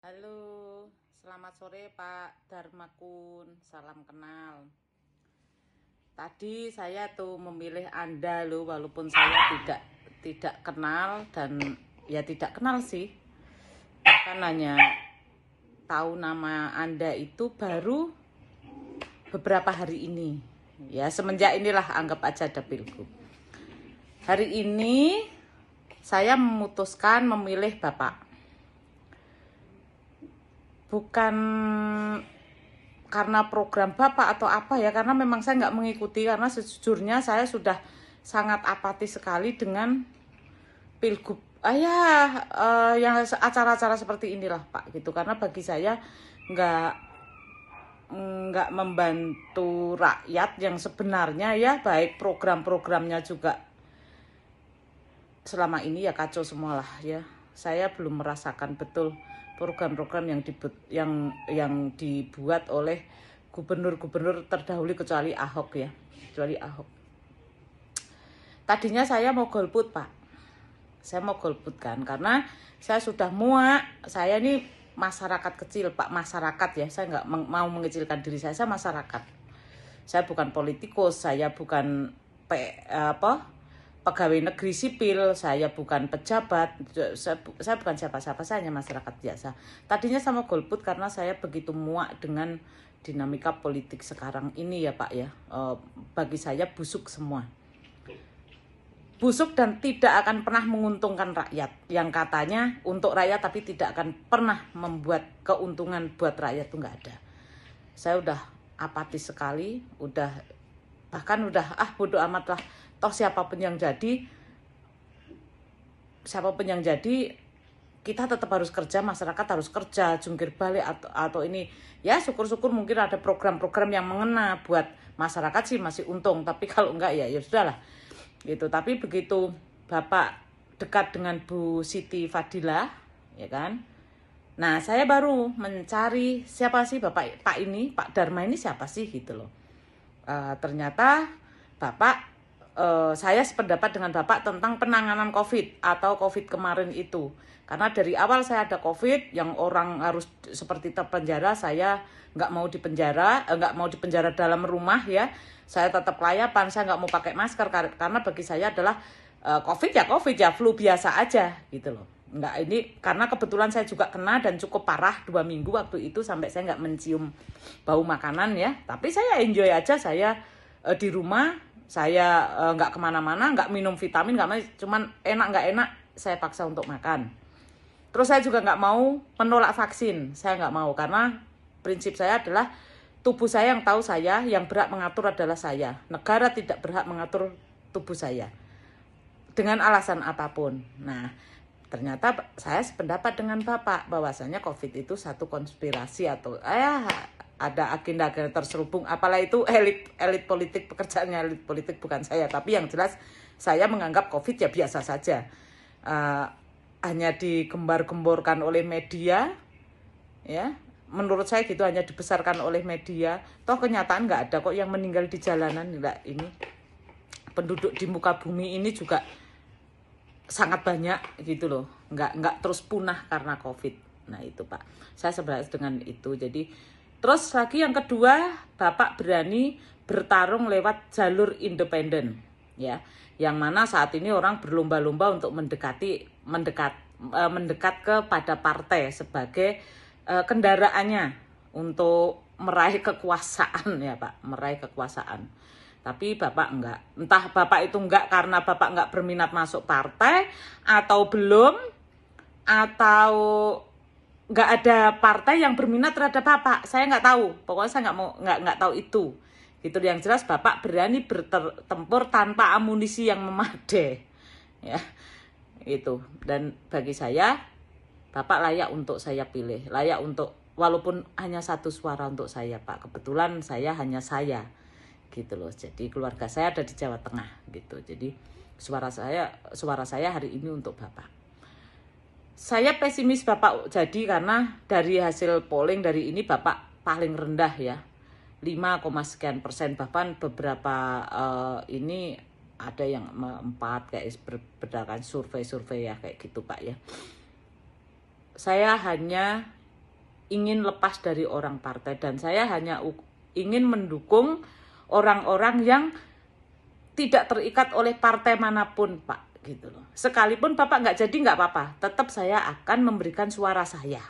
Halo, selamat sore Pak Darmakun, salam kenal. Tadi saya tuh memilih Anda loh, walaupun saya tidak kenal dan ya tidak kenal sih. Bahkan hanya tahu nama Anda itu baru beberapa hari ini. Ya semenjak inilah anggap aja ada pilgub. Hari ini saya memutuskan memilih Bapak. Bukan karena program Bapak atau apa ya, karena memang saya nggak mengikuti, karena sejujurnya saya sudah sangat apatis sekali dengan pilgub yang acara-acara seperti inilah Pak gitu, karena bagi saya nggak membantu rakyat yang sebenarnya ya, baik program-programnya juga selama ini ya kacau semualah ya. Saya belum merasakan betul program-program yang dibuat oleh gubernur-gubernur terdahulu kecuali Ahok ya. Kecuali Ahok. Tadinya saya mau golput, Pak. Saya mau golput kan karena saya sudah muak. Saya ini masyarakat kecil, Pak, masyarakat ya. Saya nggak mau mengecilkan diri saya masyarakat. Saya bukan politikus, saya bukan pegawai negeri sipil, saya bukan pejabat, saya bukan siapa-siapa, saya hanya masyarakat biasa. Tadinya sama golput karena saya begitu muak dengan dinamika politik sekarang ini ya Pak ya. Bagi saya busuk semua. Busuk dan tidak akan pernah menguntungkan rakyat. Yang katanya untuk rakyat tapi tidak akan pernah membuat keuntungan buat rakyat, itu nggak ada. Saya udah apatis sekali, bahkan udah bodo amat lah. Toh siapapun yang jadi kita tetap harus kerja, masyarakat harus kerja, jungkir balik atau ini ya, syukur-syukur mungkin ada program-program yang mengena buat masyarakat sih masih untung, tapi kalau enggak ya sudahlah gitu. Tapi begitu Bapak dekat dengan Bu Siti Fadila ya kan, nah saya baru mencari siapa sih Pak Dharma ini siapa sih gitu loh. Ternyata Bapak, saya sependapat dengan Bapak tentang penanganan COVID atau COVID kemarin itu. Karena dari awal saya ada COVID yang orang harus seperti terpenjara, saya nggak mau dipenjara dalam rumah ya. Saya tetap kelayapan, saya nggak mau pakai masker karena bagi saya adalah COVID ya flu biasa aja gitu loh. Nggak, ini karena kebetulan saya juga kena dan cukup parah 2 minggu waktu itu sampai saya nggak mencium bau makanan ya. Tapi saya enjoy aja, saya di rumah. Saya nggak kemana-mana, nggak minum vitamin, cuman enak nggak enak saya paksa untuk makan. Terus saya juga nggak mau menolak vaksin, saya nggak mau karena prinsip saya adalah tubuh saya yang tahu saya, yang berhak mengatur adalah saya. Negara tidak berhak mengatur tubuh saya dengan alasan apapun. Nah, ternyata saya sependapat dengan Bapak bahwasanya COVID itu satu konspirasi atau ada agenda-agenda terselubung, apalah itu elit politik, pekerjaannya elit politik, bukan saya. Tapi yang jelas saya menganggap COVID ya biasa saja, hanya digembar-gemborkan oleh media ya, menurut saya gitu, hanya dibesarkan oleh media. Toh kenyataan nggak ada kok yang meninggal di jalanan. Nggak, ini penduduk di muka bumi ini juga sangat banyak gitu loh, nggak terus punah karena COVID. Nah itu Pak, saya sebenarnya dengan itu. Jadi terus lagi yang kedua, Bapak berani bertarung lewat jalur independen ya, yang mana saat ini orang berlomba-lomba untuk mendekat kepada partai sebagai kendaraannya untuk meraih kekuasaan ya Pak, meraih kekuasaan. Tapi Bapak enggak, entah Bapak itu enggak karena Bapak enggak berminat masuk partai atau belum, atau nggak ada partai yang berminat terhadap Bapak, saya nggak tahu. Pokoknya saya nggak tahu itu. Gitu. Yang jelas Bapak berani bertempur tanpa amunisi yang memadai, ya itu. Dan bagi saya Bapak layak untuk saya pilih, layak untuk walaupun hanya 1 suara untuk saya Pak. Kebetulan saya hanya saya, gitu loh. Jadi keluarga saya ada di Jawa Tengah, gitu. Jadi suara saya hari ini untuk Bapak. Saya pesimis Bapak jadi karena dari hasil polling dari ini Bapak paling rendah ya, 5, sekian persen. Bahkan beberapa ini ada yang 4 kayak berdasarkan survei ya kayak gitu Pak ya. Saya hanya ingin lepas dari orang partai, dan saya hanya ingin mendukung orang-orang yang tidak terikat oleh partai manapun, Pak, gitu loh. Sekalipun Bapak nggak jadi nggak apa-apa, tetap saya akan memberikan suara saya.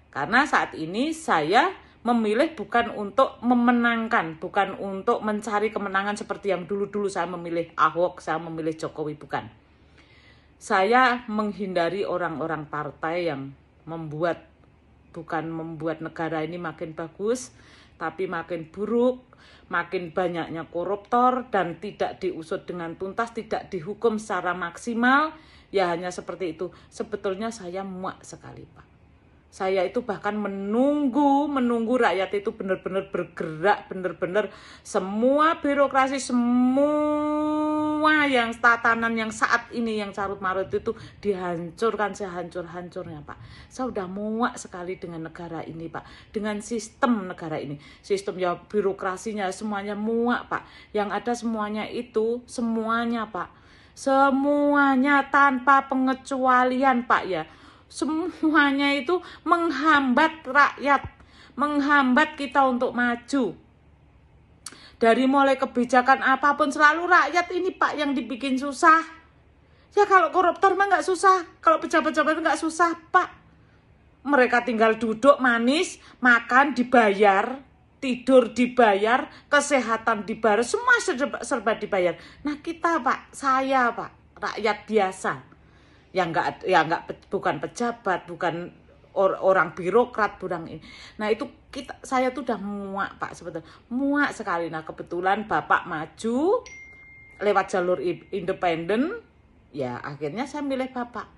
Karena saat ini saya memilih bukan untuk memenangkan, bukan untuk mencari kemenangan seperti yang dulu-dulu saya memilih Ahok, saya memilih Jokowi, bukan. Saya menghindari orang-orang partai yang bukan membuat negara ini makin bagus, tapi makin buruk, makin banyaknya koruptor, dan tidak diusut dengan tuntas, tidak dihukum secara maksimal, ya hanya seperti itu. Sebetulnya saya muak sekali, Pak. Saya itu bahkan menunggu rakyat itu benar-benar bergerak, benar-benar semua birokrasi, semua yang tatanan yang saat ini yang carut-marut itu dihancurkan sehancur-hancurnya, Pak. Saya udah muak sekali dengan negara ini, Pak. Dengan sistem negara ini. Sistem ya birokrasinya semuanya muak, Pak. Yang ada semuanya itu, semuanya, Pak. Semuanya tanpa pengecualian, Pak, ya. Semuanya itu menghambat rakyat, menghambat kita untuk maju. Dari mulai kebijakan apapun selalu rakyat ini, Pak, yang dibikin susah. Ya kalau koruptor mah nggak susah, kalau pejabat-pejabat nggak susah, Pak. Mereka tinggal duduk manis, makan dibayar, tidur dibayar, kesehatan dibayar, semua serba dibayar. Nah kita, Pak, saya, Pak, rakyat biasa. Bukan pejabat, bukan orang birokrat, bukan ini. Nah itu saya tuh udah muak, Pak, sebetulnya muak sekali. Nah kebetulan Bapak maju lewat jalur independen, ya akhirnya saya milih Bapak.